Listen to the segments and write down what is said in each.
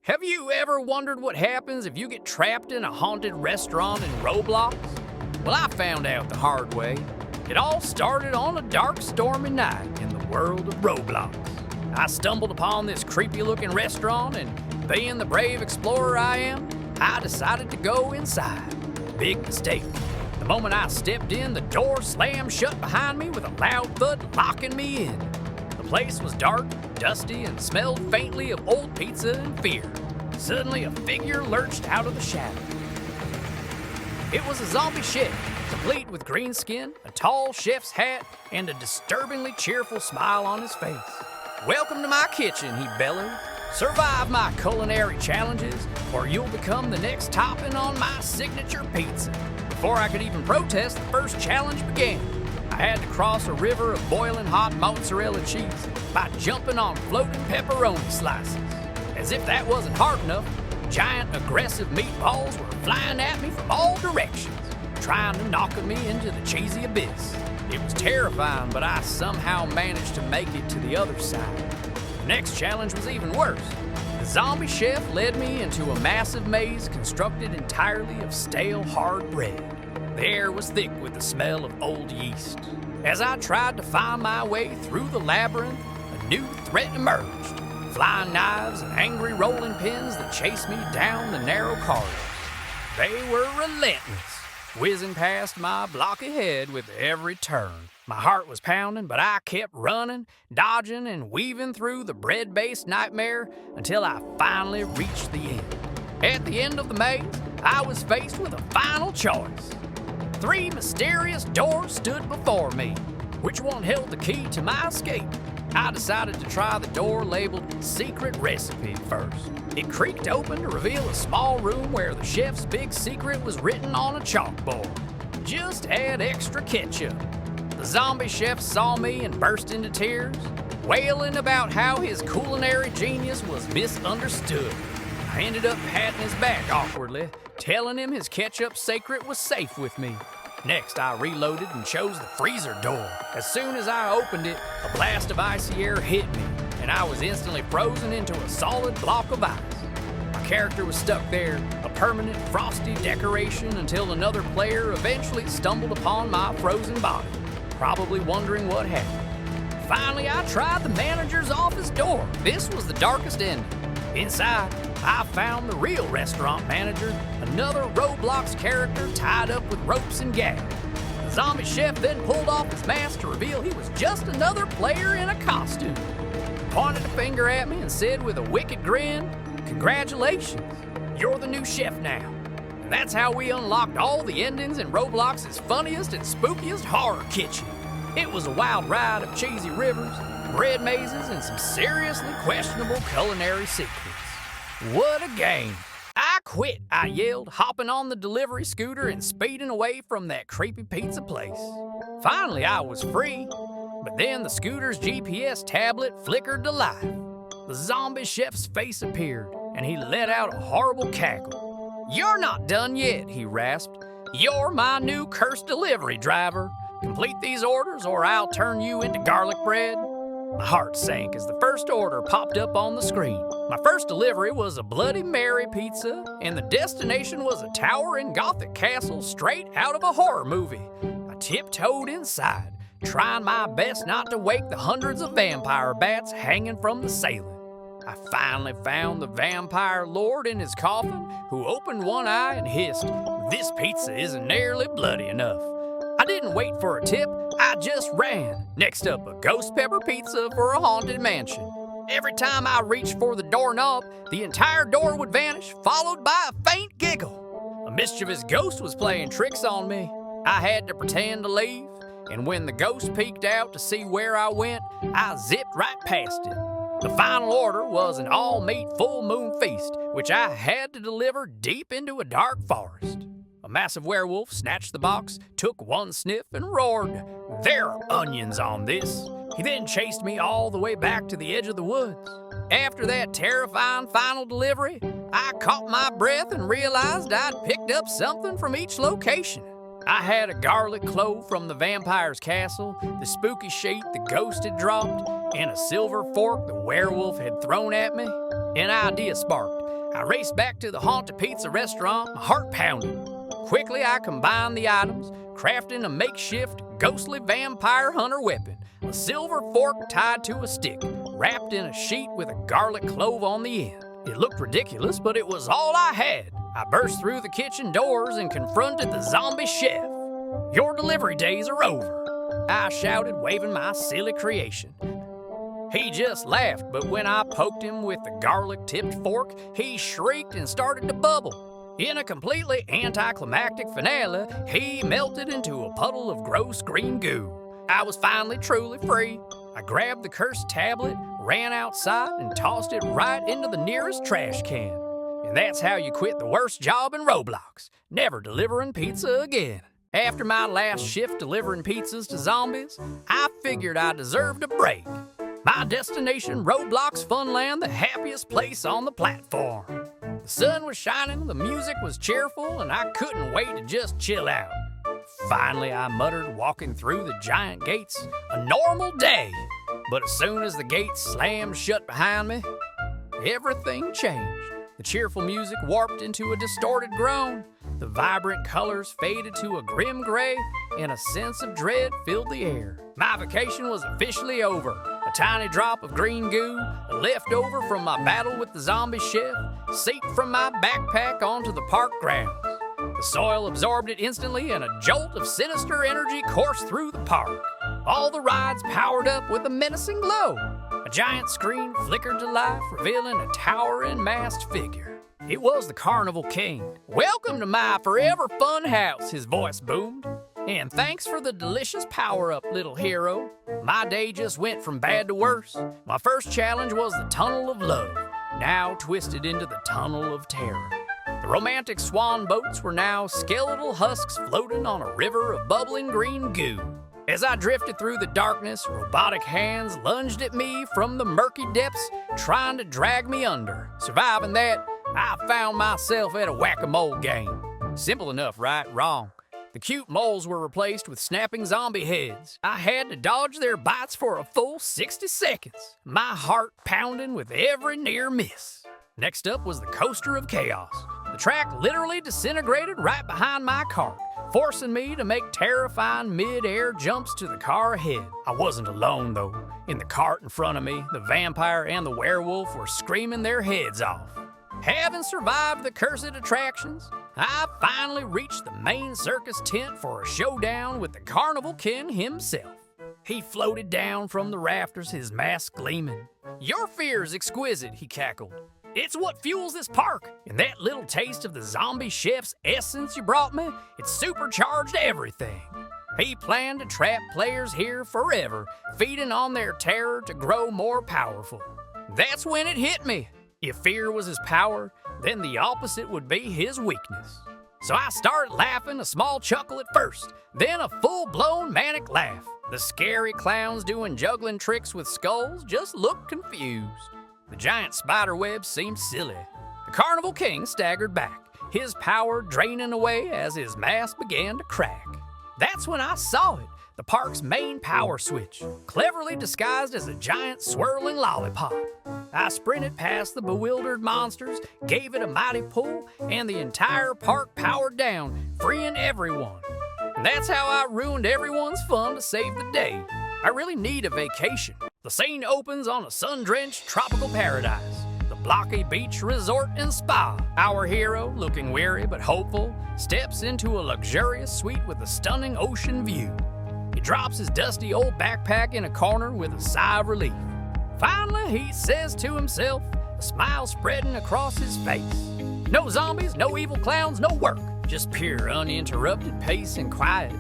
Have you ever wondered what happens if you get trapped in a haunted restaurant in Roblox? Well, I found out the hard way. It all started on a dark, stormy night in the world of Roblox. I stumbled upon this creepy-looking restaurant, and being the brave explorer I am, I decided to go inside. Big mistake. The moment I stepped in, the door slammed shut behind me with a loud thud locking me in. The place was dark, dusty, and smelled faintly of old pizza and fear. Suddenly, a figure lurched out of the shadow. It was a zombie chef, complete with green skin, a tall chef's hat, and a disturbingly cheerful smile on his face. "Welcome to my kitchen," he bellowed. "Survive my culinary challenges, or you'll become the next topping on my signature pizza." Before I could even protest, the first challenge began. I had to cross a river of boiling hot mozzarella cheese by jumping on floating pepperoni slices. As if that wasn't hard enough, giant aggressive meatballs were flying at me from all directions, trying to knock me into the cheesy abyss. It was terrifying, but I somehow managed to make it to the other side. The next challenge was even worse. The zombie chef led me into a massive maze constructed entirely of stale, hard bread. The air was thick with the smell of old yeast. As I tried to find my way through the labyrinth, a new threat emerged. Flying knives and angry rolling pins that chased me down the narrow corridors. They were relentless, whizzing past my blocky head with every turn. My heart was pounding, but I kept running, dodging, and weaving through the bread-based nightmare until I finally reached the end. At the end of the maze, I was faced with a final choice. 3 mysterious doors stood before me. Which one held the key to my escape? I decided to try the door labeled Secret Recipe first. It creaked open to reveal a small room where the chef's big secret was written on a chalkboard. Just add extra ketchup. The zombie chef saw me and burst into tears, wailing about how his culinary genius was misunderstood. I ended up patting his back awkwardly, telling him his ketchup secret was safe with me. Next, I reloaded and chose the freezer door. As soon as I opened it, a blast of icy air hit me, and I was instantly frozen into a solid block of ice. My character was stuck there, a permanent frosty decoration, until another player eventually stumbled upon my frozen body, probably wondering what happened. Finally, I tried the manager's office door. This was the darkest ending. Inside, I found the real restaurant manager, another Roblox character tied up with ropes and gags. The zombie chef then pulled off his mask to reveal he was just another player in a costume. He pointed a finger at me and said with a wicked grin, "Congratulations, you're the new chef now." And that's how we unlocked all the endings in Roblox's funniest and spookiest horror kitchen. It was a wild ride of cheesy rivers, bread mazes, and some seriously questionable culinary secrets. What a game! "I quit," I yelled, hopping on the delivery scooter and speeding away from that creepy pizza place. Finally, I was free, but then the scooter's GPS tablet flickered to life. The zombie chef's face appeared, and he let out a horrible cackle. "You're not done yet," he rasped. "You're my new cursed delivery driver. Complete these orders or I'll turn you into garlic bread." My heart sank as the first order popped up on the screen. My first delivery was a Bloody Mary pizza, and the destination was a towering Gothic castle straight out of a horror movie. I tiptoed inside, trying my best not to wake the hundreds of vampire bats hanging from the ceiling. I finally found the vampire lord in his coffin, who opened one eye and hissed, "This pizza isn't nearly bloody enough." I didn't wait for a tip, I just ran. Next up, a ghost pepper pizza for a haunted mansion. Every time I reached for the doorknob, the entire door would vanish, followed by a faint giggle. A mischievous ghost was playing tricks on me. I had to pretend to leave, and when the ghost peeked out to see where I went, I zipped right past it. The final order was an all-meat full moon feast, which I had to deliver deep into a dark forest. A massive werewolf snatched the box, took one sniff, and roared, "There are onions on this." He then chased me all the way back to the edge of the woods. After that terrifying final delivery, I caught my breath and realized I'd picked up something from each location. I had a garlic clove from the vampire's castle, the spooky sheet the ghost had dropped, and a silver fork the werewolf had thrown at me. An idea sparked. I raced back to the haunted pizza restaurant, my heart pounding. Quickly I combined the items, crafting a makeshift ghostly vampire hunter weapon, a silver fork tied to a stick, wrapped in a sheet with a garlic clove on the end. It looked ridiculous, but it was all I had. I burst through the kitchen doors and confronted the zombie chef. "Your delivery days are over," I shouted, waving my silly creation. He just laughed, but when I poked him with the garlic-tipped fork, he shrieked and started to bubble. In a completely anticlimactic finale, he melted into a puddle of gross green goo. I was finally truly free. I grabbed the cursed tablet, ran outside, and tossed it right into the nearest trash can. And that's how you quit the worst job in Roblox, never delivering pizza again. After my last shift delivering pizzas to zombies, I figured I deserved a break. My destination, Roblox Funland, the happiest place on the platform. The sun was shining, the music was cheerful, and I couldn't wait to just chill out. Finally, I muttered, walking through the giant gates, a normal day. But as soon as the gates slammed shut behind me, everything changed. The cheerful music warped into a distorted groan. The vibrant colors faded to a grim gray, and a sense of dread filled the air. My vacation was officially over. A tiny drop of green goo, left over from my battle with the zombie chef, seeped from my backpack onto the park grounds. The soil absorbed it instantly, and a jolt of sinister energy coursed through the park. All the rides powered up with a menacing glow. A giant screen flickered to life, revealing a towering masked figure. It was the Carnival King. "Welcome to my forever fun house," his voice boomed. "And thanks for the delicious power-up, little hero." My day just went from bad to worse. My first challenge was the Tunnel of Love, now twisted into the Tunnel of Terror. The romantic swan boats were now skeletal husks floating on a river of bubbling green goo. As I drifted through the darkness, robotic hands lunged at me from the murky depths, trying to drag me under. Surviving that, I found myself at a whack-a-mole game. Simple enough, right? Wrong. The cute moles were replaced with snapping zombie heads. I had to dodge their bites for a full 60 seconds, my heart pounding with every near miss. Next up was the Coaster of Chaos. The track literally disintegrated right behind my cart, forcing me to make terrifying mid-air jumps to the car ahead. I wasn't alone, though. In the cart in front of me, the vampire and the werewolf were screaming their heads off. Having survived the cursed attractions, I finally reached the main circus tent for a showdown with the Carnival King himself. He floated down from the rafters, his mask gleaming. "Your fear is exquisite," he cackled. "It's what fuels this park, and that little taste of the zombie chef's essence you brought me, it supercharged everything." He planned to trap players here forever, feeding on their terror to grow more powerful. That's when it hit me. If fear was his power, then the opposite would be his weakness. So I started laughing, a small chuckle at first, then a full-blown manic laugh. The scary clowns doing juggling tricks with skulls just looked confused. The giant spider webs seemed silly. The Carnival King staggered back, his power draining away as his mask began to crack. That's when I saw it, the park's main power switch, cleverly disguised as a giant swirling lollipop. I sprinted past the bewildered monsters, gave it a mighty pull, and the entire park powered down, freeing everyone. And that's how I ruined everyone's fun to save the day. I really need a vacation. The scene opens on a sun-drenched tropical paradise, the blocky beach resort and spa. Our hero, looking weary but hopeful, steps into a luxurious suite with a stunning ocean view. He drops his dusty old backpack in a corner with a sigh of relief. Finally, he says to himself, a smile spreading across his face. No zombies, no evil clowns, no work. Just pure, uninterrupted pace and quiet.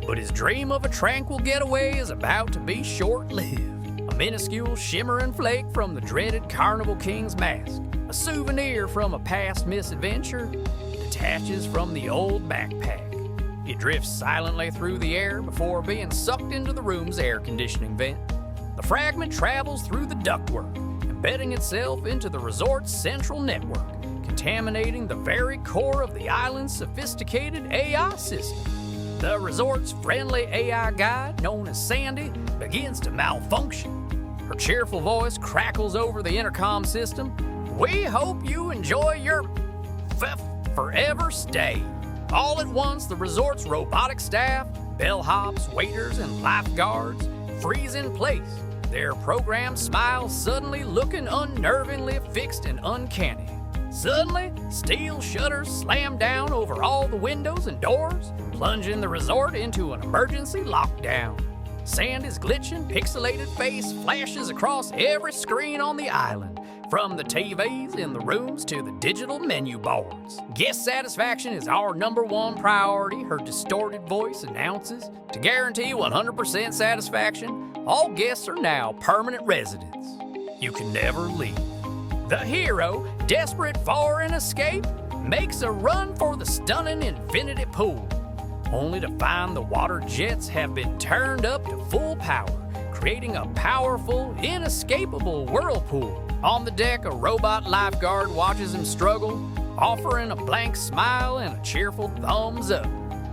But his dream of a tranquil getaway is about to be short-lived. A minuscule shimmering flake from the dreaded Carnival King's mask, a souvenir from a past misadventure, detaches from the old backpack. It drifts silently through the air before being sucked into the room's air conditioning vent. The fragment travels through the ductwork, embedding itself into the resort's central network, contaminating the very core of the island's sophisticated AI system. The resort's friendly AI guide, known as Sandy, begins to malfunction. Her cheerful voice crackles over the intercom system. We hope you enjoy your forever stay. All at once, the resort's robotic staff, bellhops, waiters, and lifeguards freeze in place, their programmed smiles suddenly looking unnervingly fixed and uncanny. Suddenly, steel shutters slam down over all the windows and doors, plunging the resort into an emergency lockdown. Sandy's glitching, pixelated face flashes across every screen on the island, from the TVs in the rooms to the digital menu boards. Guest satisfaction is our #1 priority, her distorted voice announces. To guarantee 100% satisfaction, all guests are now permanent residents. You can never leave. The hero, desperate for an escape, makes a run for the stunning infinity pool, only to find the water jets have been turned up to full power, creating a powerful, inescapable whirlpool. On the deck, a robot lifeguard watches him struggle, offering a blank smile and a cheerful thumbs up.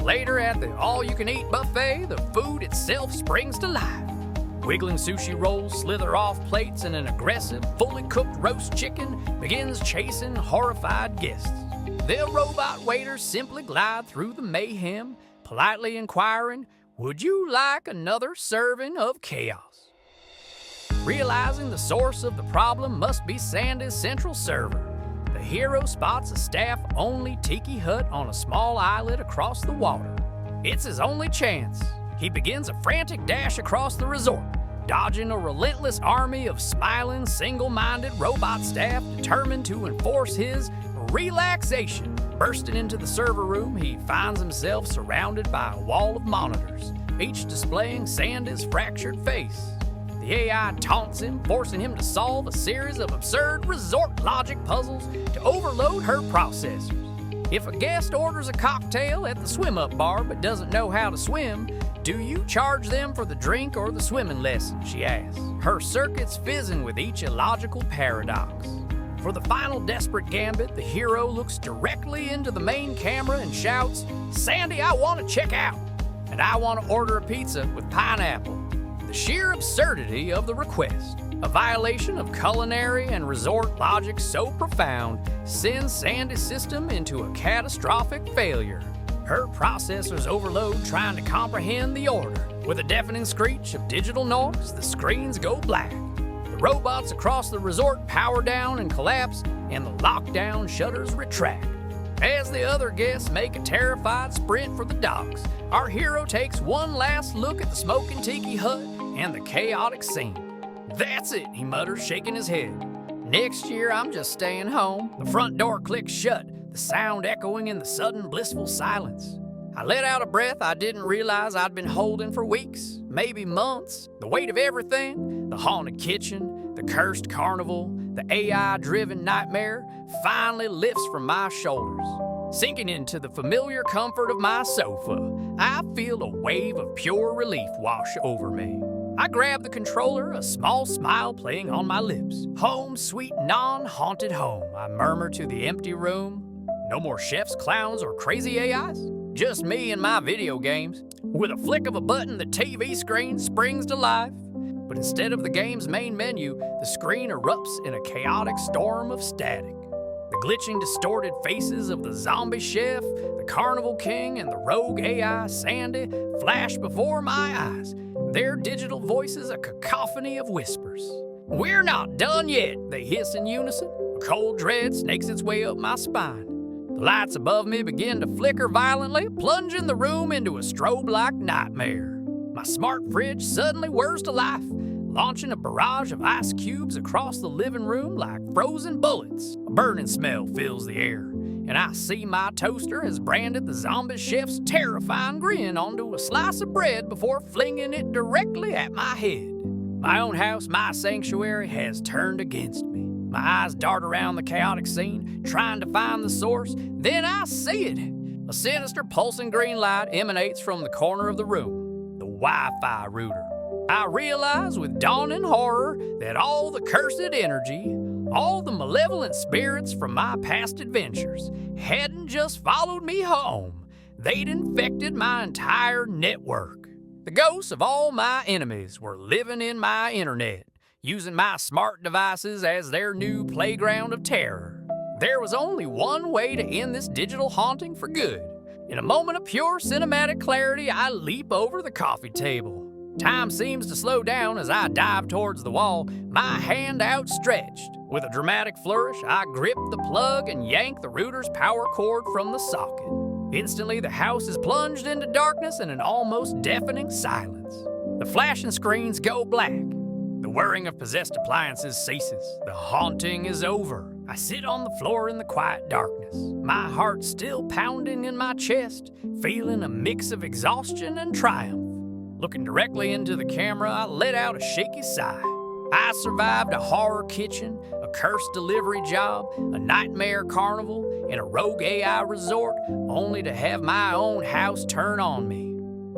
Later at the all-you-can-eat buffet, the food itself springs to life. Wiggling sushi rolls slither off plates and an aggressive, fully cooked roast chicken begins chasing horrified guests. The robot waiters simply glide through the mayhem, politely inquiring, "Would you like another serving of chaos?" Realizing the source of the problem must be Sandy's central server, the hero spots a staff-only tiki hut on a small islet across the water. It's his only chance. He begins a frantic dash across the resort, dodging a relentless army of smiling, single-minded robot staff determined to enforce his relaxation. Bursting into the server room, he finds himself surrounded by a wall of monitors, each displaying Sandy's fractured face. The AI taunts him, forcing him to solve a series of absurd resort logic puzzles to overload her processors. If a guest orders a cocktail at the swim-up bar but doesn't know how to swim, do you charge them for the drink or the swimming lesson, she asks, her circuits fizzing with each illogical paradox. For the final desperate gambit, the hero looks directly into the main camera and shouts, "Sandy, I want to check out, and I want to order a pizza with pineapple." The sheer absurdity of the request, a violation of culinary and resort logic so profound, sends Sandy's system into a catastrophic failure. Her processors overload trying to comprehend the order. With a deafening screech of digital noise, the screens go black. The robots across the resort power down and collapse, and the lockdown shutters retract. As the other guests make a terrified sprint for the docks, our hero takes one last look at the smoking tiki hut and the chaotic scene. "That's it," he mutters, shaking his head. "Next year, I'm just staying home." The front door clicks shut, the sound echoing in the sudden blissful silence. I let out a breath I didn't realize I'd been holding for weeks, maybe months. The weight of everything, the haunted kitchen, the cursed carnival, the AI-driven nightmare, finally lifts from my shoulders. Sinking into the familiar comfort of my sofa, I feel a wave of pure relief wash over me. I grab the controller, a small smile playing on my lips. "Home, sweet non-haunted home," I murmur to the empty room. No more chefs, clowns, or crazy AIs. Just me and my video games. With a flick of a button, the TV screen springs to life. But instead of the game's main menu, the screen erupts in a chaotic storm of static. The glitching, distorted faces of the zombie chef, the carnival king, and the rogue AI Sandy flash before my eyes, their digital voices a cacophony of whispers. "We're not done yet," they hiss in unison. A cold dread snakes its way up my spine. The lights above me begin to flicker violently, plunging the room into a strobe-like nightmare. My smart fridge suddenly whirs to life, launching a barrage of ice cubes across the living room like frozen bullets. A burning smell fills the air, and I see my toaster has branded the zombie chef's terrifying grin onto a slice of bread before flinging it directly at my head. My own house, my sanctuary, has turned against me. My eyes dart around the chaotic scene, trying to find the source. Then I see it. A sinister pulsing green light emanates from the corner of the room, the Wi-Fi router. I realize with dawning horror that all the cursed energy, all the malevolent spirits from my past adventures hadn't just followed me home. They'd infected my entire network. The ghosts of all my enemies were living in my internet, using my smart devices as their new playground of terror. There was only one way to end this digital haunting for good. In a moment of pure cinematic clarity, I leap over the coffee table. Time seems to slow down as I dive towards the wall, my hand outstretched. With a dramatic flourish, I grip the plug and yank the router's power cord from the socket. Instantly, the house is plunged into darkness and an almost deafening silence. The flashing screens go black. The whirring of possessed appliances ceases. The haunting is over. I sit on the floor in the quiet darkness, my heart still pounding in my chest, feeling a mix of exhaustion and triumph. Looking directly into the camera, I let out a shaky sigh. I survived a horror kitchen, a cursed delivery job, a nightmare carnival, and a rogue AI resort, only to have my own house turn on me.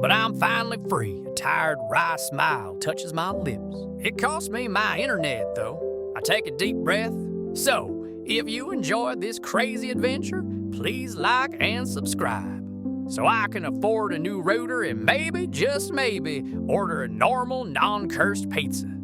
But I'm finally free. A tired, wry smile touches my lips. It cost me my internet, though. I take a deep breath. So, if you enjoyed this crazy adventure, please like and subscribe, so I can afford a new router and maybe, just maybe, order a normal, non-cursed pizza.